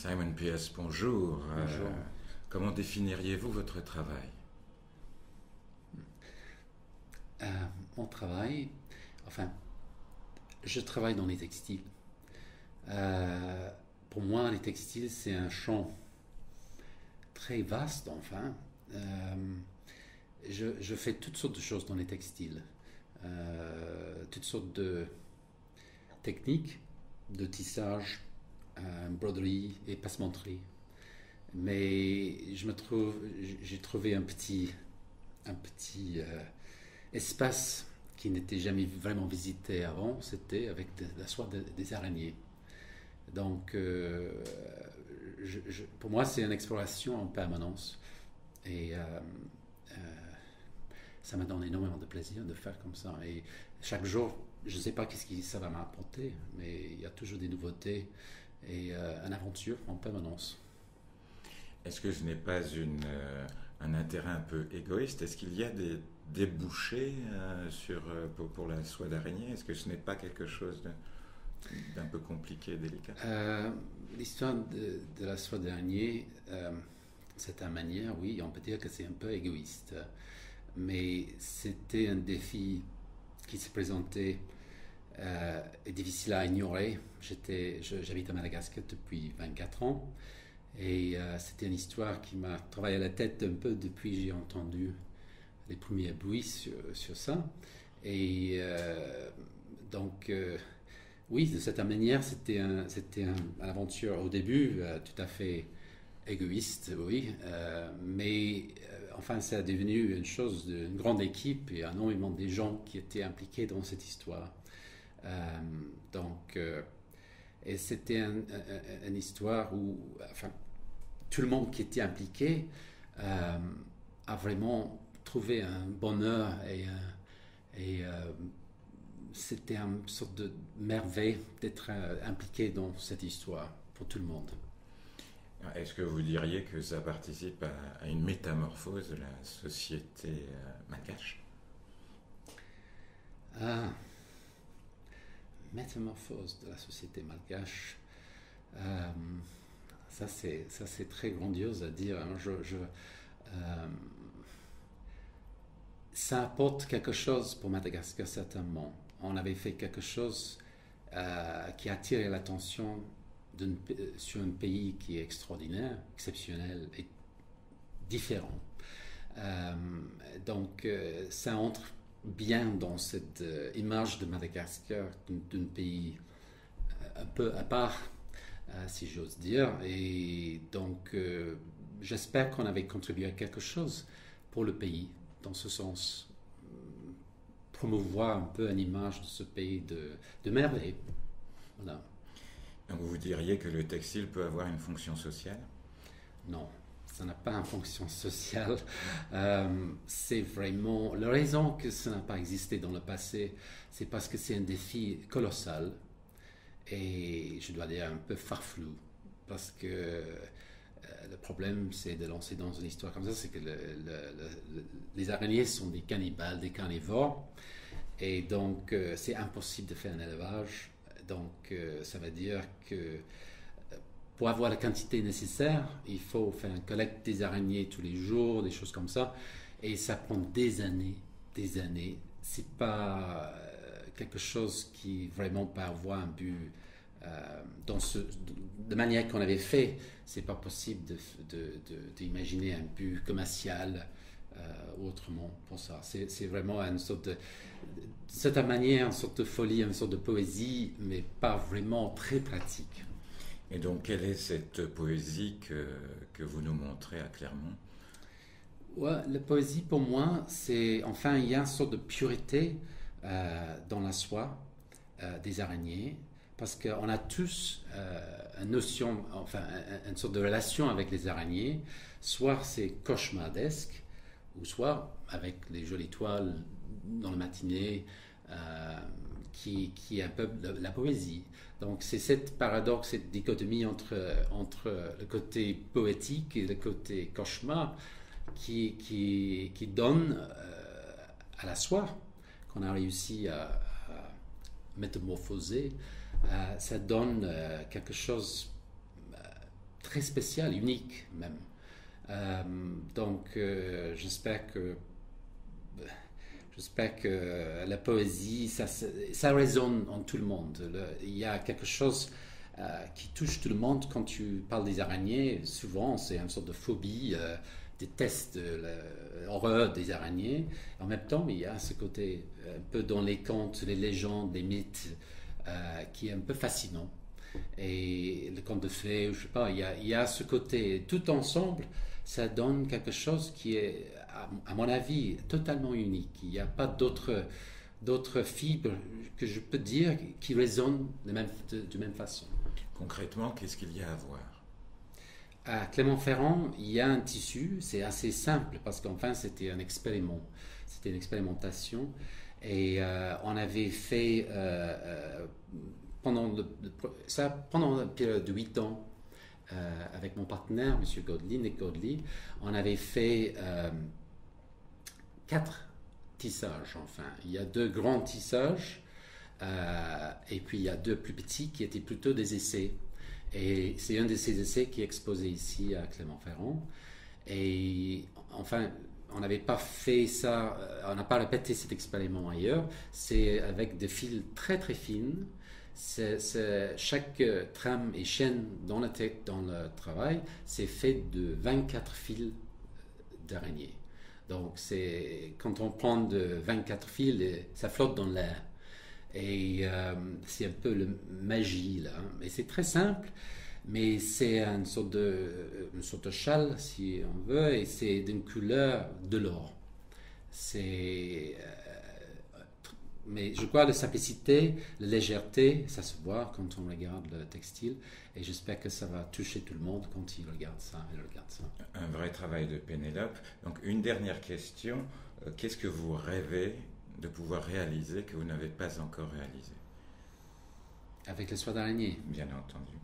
Simon Pearce, bonjour. Bonjour. Comment définiriez-vous votre travail? Mon travail, enfin, je travaille dans les textiles. Pour moi, les textiles, c'est un champ très vaste, enfin. Je fais toutes sortes de choses dans les textiles. Toutes sortes de techniques de tissage, broderie et passementerie. Mais j'ai trouvé un petit espace qui n'était jamais vraiment visité avant, c'était avec la soie des araignées. Donc, pour moi, c'est une exploration en permanence. Et ça me donne énormément de plaisir de faire comme ça. Et chaque jour, je ne sais pas qu'est-ce que ça va m'apporter, mais il y a toujours des nouveautés et une aventure en permanence. Est-ce que ce n'est pas un intérêt un peu égoïste? Est-ce qu'il y a des débouchés pour la soie d'araignée? Est-ce que ce n'est pas quelque chose d'un peu compliqué et délicat? L'histoire de la soie d'araignée, c'est une manière, oui, on peut dire que c'est un peu égoïste. Mais c'était un défi qui se présentait et difficile à ignorer. J'habite à Madagascar depuis 24 ans et c'était une histoire qui m'a travaillé à la tête un peu depuis que j'ai entendu les premiers bruits sur ça. Et donc, oui, de cette manière, c'était une aventure au début tout à fait égoïste, oui, mais enfin, ça a devenu une grande équipe et énormément de gens qui étaient impliqués dans cette histoire. Donc, et c'était une histoire où, enfin, tout le monde qui était impliqué a vraiment trouvé un bonheur et c'était une sorte de merveille d'être impliqué dans cette histoire pour tout le monde. Est-ce que vous diriez que ça participe à une métamorphose de la société malgache? Métamorphose de la société malgache. Ça c'est très grandiose à dire. Ça apporte quelque chose pour Madagascar, certainement. On avait fait quelque chose qui a attiré l'attention sur un pays qui est extraordinaire, exceptionnel et différent. Donc, ça entre bien dans cette image de Madagascar, d'un pays un peu à part, si j'ose dire. Et donc, j'espère qu'on avait contribué à quelque chose pour le pays, dans ce sens, promouvoir un peu une image de ce pays de merveille. Voilà. Donc vous diriez que le textile peut avoir une fonction sociale? Non, ça n'a pas une fonction sociale. C'est vraiment... La raison que ça n'a pas existé dans le passé, c'est parce que c'est un défi colossal et je dois dire un peu farfelu. Parce que le problème, c'est de lancer dans une histoire comme ça, c'est que les araignées sont des cannibales, des carnivores. Et donc, c'est impossible de faire un élevage. Donc, ça veut dire que pour avoir la quantité nécessaire, il faut faire une collecte des araignées tous les jours, des choses comme ça. Et ça prend des années, des années. C'est pas quelque chose qui vraiment peut avoir un but de manière qu'on avait fait. C'est pas possible d'imaginer un but commercial autrement pour ça. C'est vraiment une sorte de cette manière, une sorte de folie, une sorte de poésie, mais pas vraiment très pratique. Et donc, quelle est cette poésie que vous nous montrez à Clermont? Ouais, la poésie, pour moi, c'est... Enfin, il y a une sorte de pureté dans la soie des araignées, parce qu'on a tous une notion, enfin, une sorte de relation avec les araignées. Soit c'est cauchemardesque, ou soit avec les jolies toiles dans la matinée, qui est un peu la poésie. Donc c'est cette paradoxe, cette dichotomie entre le côté poétique et le côté cauchemar qui donne à la soie qu'on a réussi à métamorphoser, ça donne quelque chose très spécial, unique même. Donc j'espère que la poésie, ça résonne en tout le monde. Il y a quelque chose qui touche tout le monde quand tu parles des araignées. Souvent, c'est une sorte de phobie, déteste l'horreur des araignées. En même temps, il y a ce côté un peu dans les contes, les légendes, les mythes, qui est un peu fascinant. Et le conte de fées, je sais pas, il y a ce côté, tout ensemble, ça donne quelque chose qui est, à mon avis, totalement unique. Il n'y a pas d'autres fibres que je peux dire qui résonnent de même façon. Concrètement, qu'est-ce qu'il y a à voir? À Clermont-Ferrand, il y a un tissu, c'est assez simple parce qu'enfin c'était un expériment, c'était une expérimentation et on avait fait pendant une période de 8 ans avec mon partenaire, M. Godley, Nick Godley, on avait fait 4 tissages enfin. Il y a 2 grands tissages et puis il y a 2 plus petits qui étaient plutôt des essais. Et c'est un de ces essais qui est exposé ici à Clermont-Ferrand. Et enfin, on n'avait pas fait ça, on n'a pas répété cet expériment ailleurs. C'est avec des fils très très fines. Chaque trame et chaîne dans la tête, dans le travail, c'est fait de 24 fils d'araignée. Donc quand on prend de 24 fils, ça flotte dans l'air. Et c'est un peu la magie là. Et c'est très simple, mais c'est une sorte de châle, si on veut, et c'est d'une couleur de l'or. Mais je crois la simplicité, la légèreté, ça se voit quand on regarde le textile, et j'espère que ça va toucher tout le monde quand il regarde ça. Un vrai travail de Pénélope. Donc une dernière question, qu'est-ce que vous rêvez de pouvoir réaliser que vous n'avez pas encore réalisé? Avec les soies d'araignée. Bien entendu.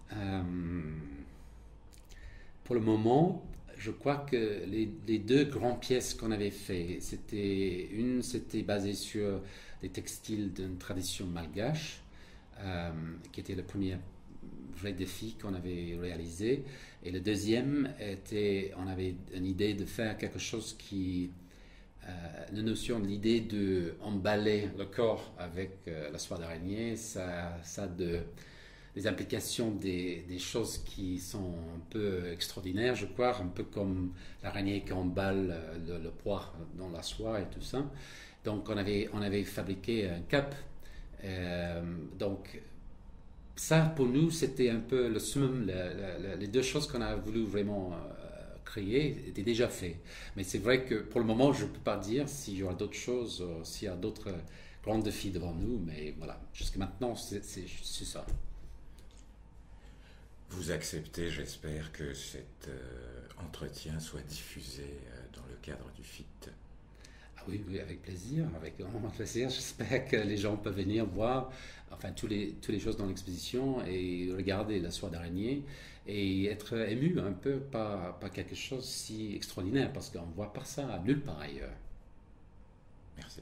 Pour le moment, je crois que les 2 grandes pièces qu'on avait fait, c'était basé sur des textiles d'une tradition malgache, qui était le premier vrai défi qu'on avait réalisé. Et le deuxième on avait une idée de faire quelque chose qui la notion de l'idée d'emballer le corps avec la soie d'araignée, ça a des implications, des choses qui sont un peu extraordinaires, je crois, un peu comme l'araignée qui emballe le poids dans la soie et tout ça. Donc on avait fabriqué un cap. Donc ça, pour nous, c'était un peu le summum, les 2 choses qu'on a voulu vraiment créer étaient déjà faits. Mais c'est vrai que pour le moment, je ne peux pas dire s'il y aura d'autres choses, s'il y a d'autres grands défis devant nous, mais voilà, jusqu'à maintenant, c'est ça. Vous acceptez, j'espère, que cet entretien soit diffusé dans le cadre du FIT. Ah oui, avec plaisir, avec grand plaisir. J'espère que les gens peuvent venir voir enfin toutes les choses dans l'exposition et regarder la soie d'araignée et être ému un peu par quelque chose si extraordinaire parce qu'on ne voit pas ça nulle part ailleurs. Merci.